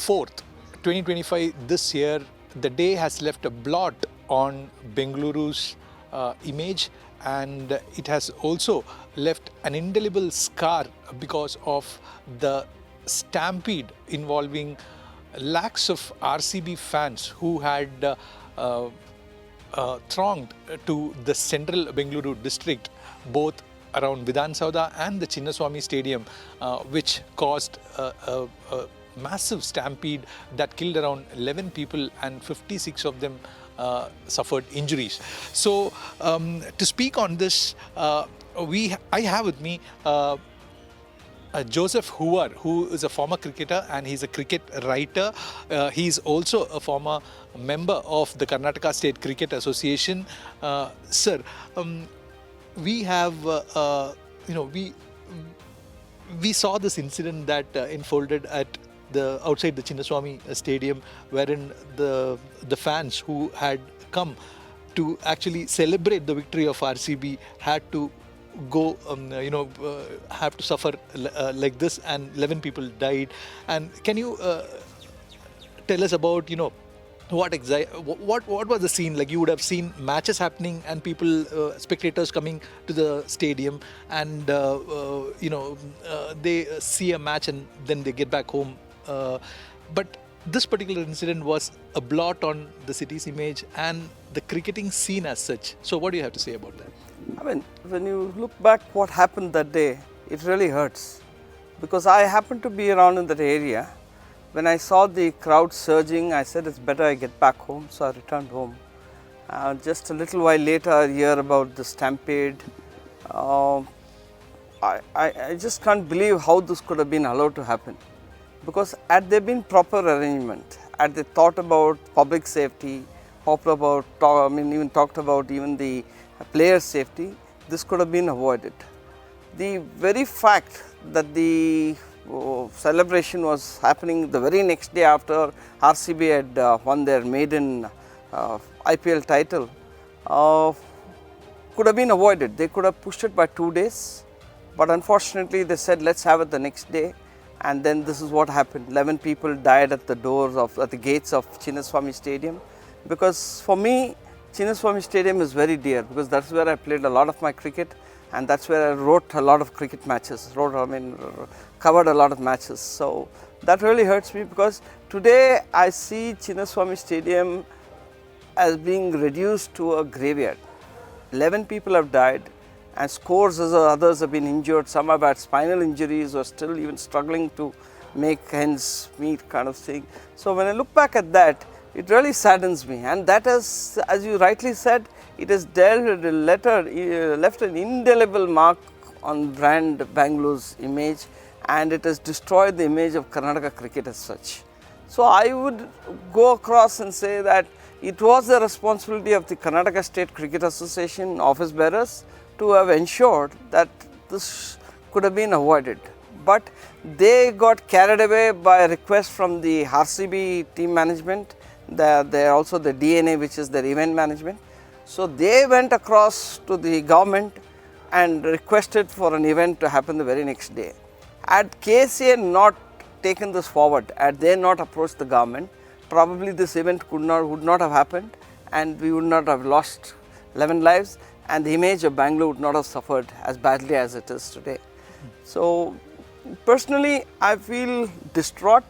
4th, 2025, this year, the day has left a blot on Bengaluru's image, and it has also left an indelible scar because of the stampede involving lakhs of RCB fans who had thronged to the central Bengaluru district, both around Vidhan Sauda and the Chinnaswamy Stadium, which caused a massive stampede that killed around 11 people and 56 of them suffered injuries. So to speak on this, I have with me Joseph Hoover, who is a former cricketer and he's a cricket writer. He's also a former member of the Karnataka State Cricket Association. Sir, we have, we saw this incident that unfolded at outside the Chinnaswamy Stadium, wherein the fans who had come to actually celebrate the victory of RCB had to go, have to suffer like this, and 11 people died. And can you tell us about, what was the scene like? You would have seen matches happening and people, spectators coming to the stadium, and they see a match and then they get back home. But this particular incident was a blot on the city's image and the cricketing scene as such. So what do you have to say about that? I mean, when you look back what happened that day, it really hurts. Because I happened to be around in that area. When I saw the crowd surging, I said it's better I get back home, so I returned home. Just a little while later, I hear about the stampede. I just can't believe how this could have been allowed to happen. Because had there been proper arrangement, had they thought about public safety, even talked about even the player safety, this could have been avoided. The very fact that the celebration was happening the very next day after RCB had won their maiden IPL title could have been avoided. They could have pushed it by 2 days, but unfortunately they said let's have it the next day, and then this is what happened. 11 people died at the gates of Chinnaswamy Stadium. Because for me, Chinnaswamy Stadium is very dear, because that's where I played a lot of my cricket, and that's where I wrote a lot of cricket matches, covered a lot of matches. So that really hurts me, because today I see Chinnaswamy Stadium as being reduced to a graveyard. 11 people have died and scores of others have been injured. Some have had spinal injuries or still even struggling to make ends meet kind of thing. So when I look back at that, it really saddens me, and that is, as you rightly said, it has left an indelible mark on brand Bengaluru's image, and it has destroyed the image of Karnataka cricket as such. So I would go across and say that it was the responsibility of the Karnataka State Cricket Association office bearers to have ensured that this could have been avoided. But they got carried away by a request from the RCB team management. They also the DNA, which is their event management. So they went across to the government and requested for an event to happen the very next day. Had KCA not taken this forward, had they not approached the government, probably this event would not have happened, and we would not have lost 11 lives, and the image of Bengaluru would not have suffered as badly as it is today. So personally, I feel distraught.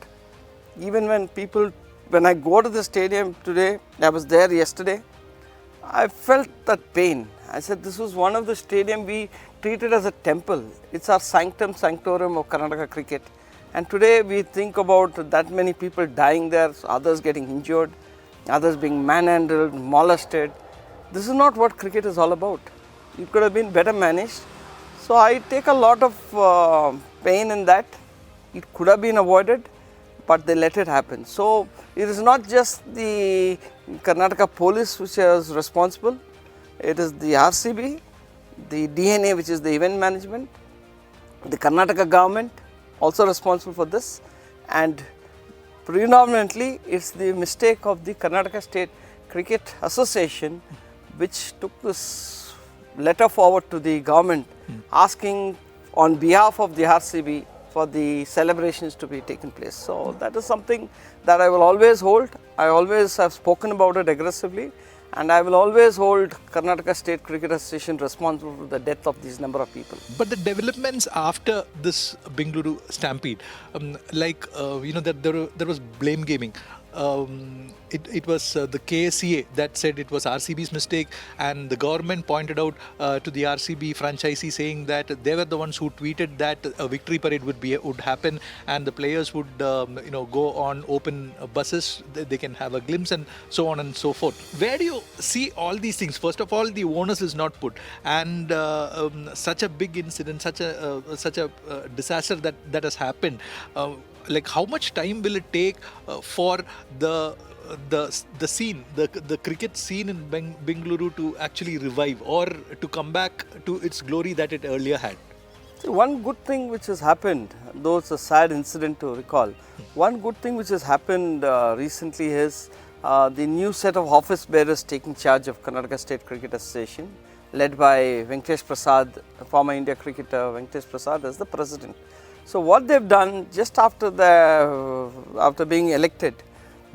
Even when I go to the stadium today, I was there yesterday, I felt that pain. I said this was one of the stadium we treated as a temple. It's our sanctum sanctorum of Karnataka cricket. And today we think about that many people dying there, others getting injured, others being manhandled, molested. This is not what cricket is all about. It could have been better managed. So I take a lot of pain in that. It could have been avoided, but they let it happen. So it is not just the Karnataka police which is responsible. It is the RCB, the DNA, which is the event management, the Karnataka government also responsible for this, and predominantly it's the mistake of the Karnataka State Cricket Association, which took this letter forward to the government asking on behalf of the RCB for the celebrations to be taken place. So that is something that I will always hold. I always have spoken about it aggressively, and I will always hold Karnataka State Cricket Association responsible for the death of these number of people. But the developments after this Bengaluru Stampede, that there was blame gaming. It was the KSCA that said it was RCB's mistake, and the government pointed out to the RCB franchisee, saying that they were the ones who tweeted that a victory parade would happen, and the players would go on open buses, they can have a glimpse, and so on and so forth. Where do you see all these things? First of all, the onus is not put, and such a big incident, such a disaster that has happened. Like, how much time will it take for the scene, the cricket scene in Bengaluru to actually revive or to come back to its glory that it earlier had? See, one good thing which has happened, though it's a sad incident to recall, one good thing which has happened recently is the new set of office bearers taking charge of Karnataka State Cricket Association, led by Venkatesh Prasad, former India cricketer Venkatesh Prasad as the president. So what they've done, just after being elected,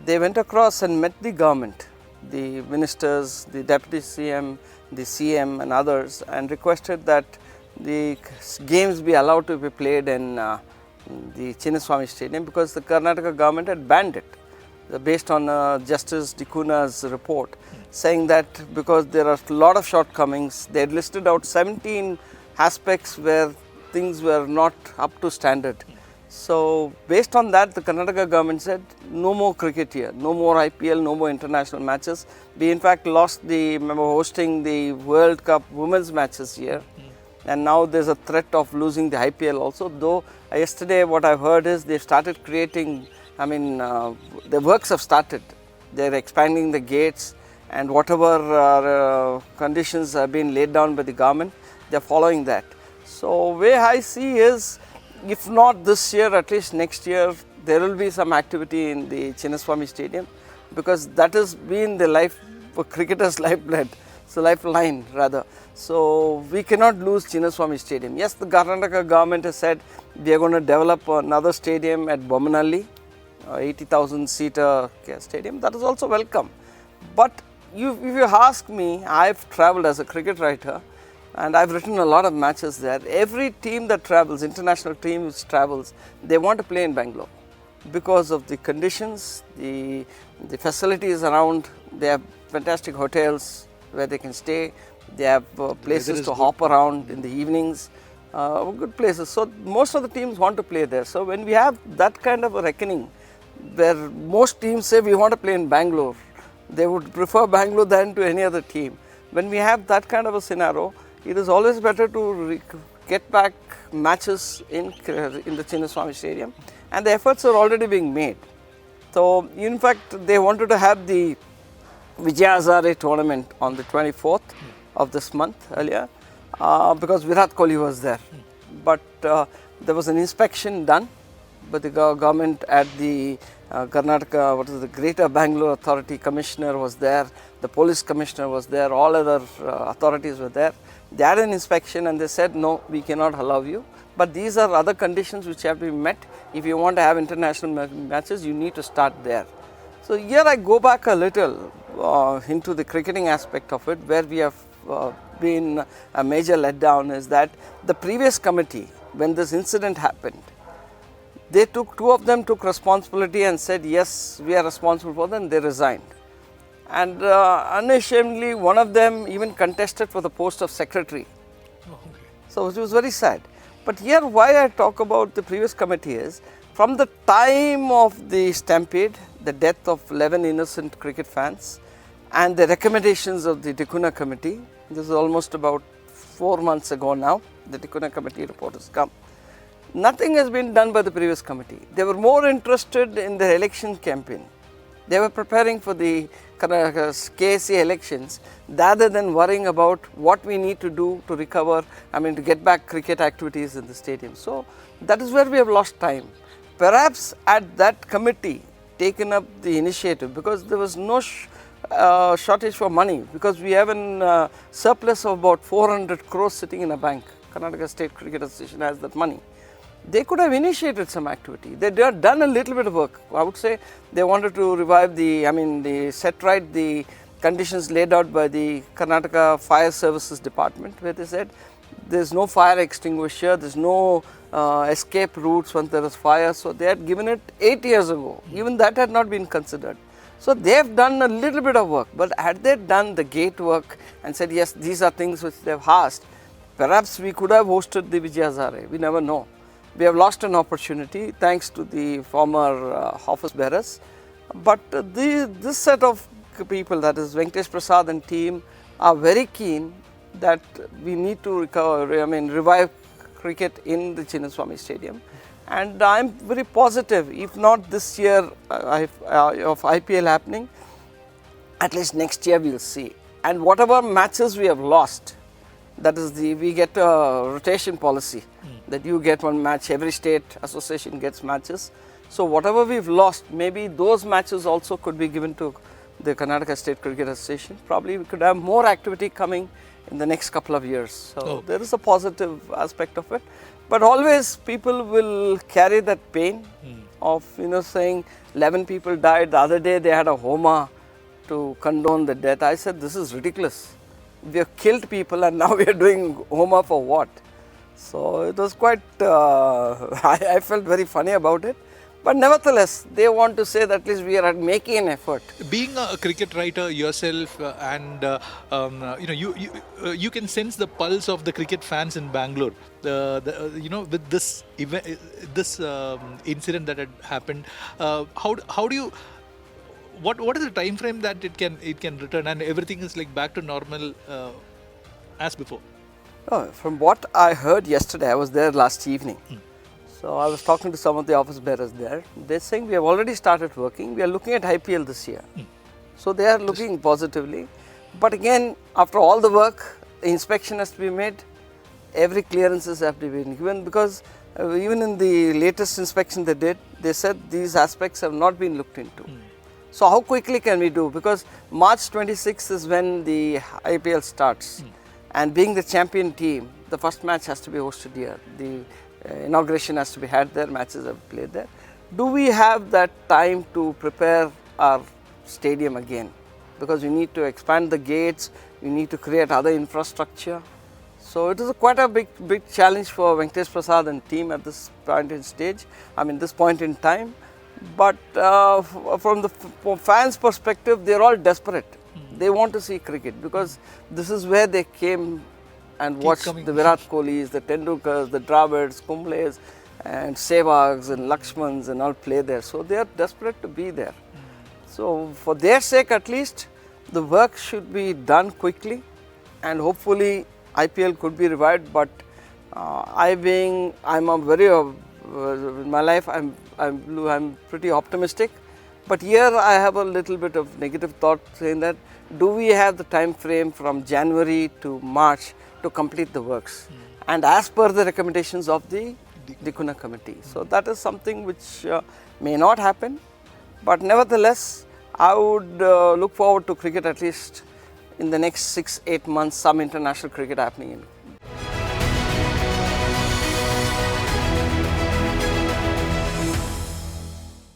they went across and met the government, the ministers, the deputy CM, the CM and others, and requested that the games be allowed to be played in the Chinnaswamy Stadium, because the Karnataka government had banned it based on Justice Dikuna's report, saying that because there are a lot of shortcomings. They had listed out 17 aspects where things were not up to standard. So based on that, the Karnataka government said no more cricket here, no more IPL, no more international matches. We in fact remember hosting the World Cup women's matches here, and now there's a threat of losing the IPL also. Though yesterday what I've heard is they've started creating, the works have started. They're expanding the gates, and whatever conditions have been laid down by the government, they're following that. So way I see is, if not this year, at least next year, there will be some activity in the Chinnaswamy Stadium, because that has been the life for cricketers' lifeblood, so lifeline rather. So we cannot lose Chinnaswamy Stadium. Yes, the Karnataka government has said they are going to develop another stadium at Bommanalli, 80,000 seater stadium. That is also welcome. But if you ask me, I've travelled as a cricket writer, and I've written a lot of matches there. Every team that travels, international team which travels, they want to play in Bangalore because of the conditions, the facilities around. They have fantastic hotels where they can stay. They have places to hop around in the evenings, good places. So most of the teams want to play there. So when we have that kind of a reckoning, where most teams say we want to play in Bangalore, they would prefer Bangalore than to any other team. When we have that kind of a scenario, it is always better to get back matches in the Chinnaswamy Stadium, and the efforts are already being made. So in fact, they wanted to have the Vijay Hazare tournament on the 24th of this month earlier, because Virat Kohli was there. But there was an inspection done by the government at the Karnataka, the Greater Bangalore Authority Commissioner was there, the Police Commissioner was there, all other authorities were there. They had an inspection and they said, no, we cannot allow you. But these are other conditions which have to be met. If you want to have international matches, you need to start there. So here I go back a little into the cricketing aspect of it, where we have been a major letdown is that the previous committee, when this incident happened, two of them took responsibility and said, yes, we are responsible for them, and they resigned. And unashamedly, one of them even contested for the post of secretary. Okay. So it was very sad. But here why I talk about the previous committee is, from the time of the stampede, the death of 11 innocent cricket fans, and the recommendations of the Dikuna committee, this is almost about 4 months ago now, the Dikuna committee report has come. Nothing has been done by the previous committee. They were more interested in the election campaign. They were preparing for the KSC elections rather than worrying about what we need to do to recover, to get back cricket activities in the stadium. So that is where we have lost time. Perhaps at that committee taken up the initiative, because there was no shortage for money, because we have a surplus of about 400 crores sitting in a bank. Karnataka State Cricket Association has that money. they could have initiated some activity. They have done a little bit of work. I would say they wanted to revive they set right the conditions laid out by the Karnataka Fire Services Department, where they said there's no fire extinguisher, there's no escape routes when there is fire. So they had given it 8 years ago. Even that had not been considered. So they have done a little bit of work, but had they done the gate work and said, yes, these are things which they have asked, perhaps we could have hosted the Vijay Hazare. We never know. We have lost an opportunity thanks to the former office bearers. But this set of people, that is Venkatesh Prasad and team, are very keen that we need to revive cricket in the Chinnaswamy Stadium. And I am very positive, if not this year of IPL happening, at least next year we will see. And whatever matches we have lost, that is we get a rotation policy, that you get one match, every state association gets matches. So whatever we've lost, maybe those matches also could be given to the Karnataka State Cricket Association. Probably we could have more activity coming in the next couple of years. So there is a positive aspect of it. But always people will carry that pain of saying 11 people died. The other day they had a Homa to condone the death. I said, this is ridiculous. We have killed people and now we are doing Homa for what? So it was quite, I felt very funny about it. But nevertheless, they want to say that at least we are making an effort. Being a cricket writer yourself, and you can sense the pulse of the cricket fans in Bangalore. With this event, this incident that had happened, how do you? What is the time frame that it can return and everything is like back to normal as before? From what I heard yesterday, I was there last evening. So I was talking to some of the office bearers there. They're saying we have already started working. We are looking at IPL this year. So they are looking positively. But again, after all the work, the inspection has to be made. Every clearances have to be given, because even in the latest inspection they did, they said these aspects have not been looked into. So how quickly can we do? Because March 26th is when the IPL starts. And being the champion team, the first match has to be hosted here. The inauguration has to be had there, matches are played there. Do we have that time to prepare our stadium again? Because we need to expand the gates, we need to create other infrastructure. So it is quite a big challenge for Venkatesh Prasad and team at this point in time. But from the fans' perspective, they are all desperate. They want to see cricket because this is where they came and watched the Virat Kohlis, the Tendulkars, the Dravids, Kumbles, and Sehwags and Lakshmans and all play there. So they are desperate to be there. So for their sake at least, the work should be done quickly, and hopefully IPL could be revived. But in my life I'm pretty optimistic. But here I have a little bit of negative thought saying that, do we have the time frame from January to March to complete the works, and as per the recommendations of the Dikuna committee. So that is something which may not happen, but nevertheless I would look forward to cricket at least in the next 6-8 months, some international cricket happening in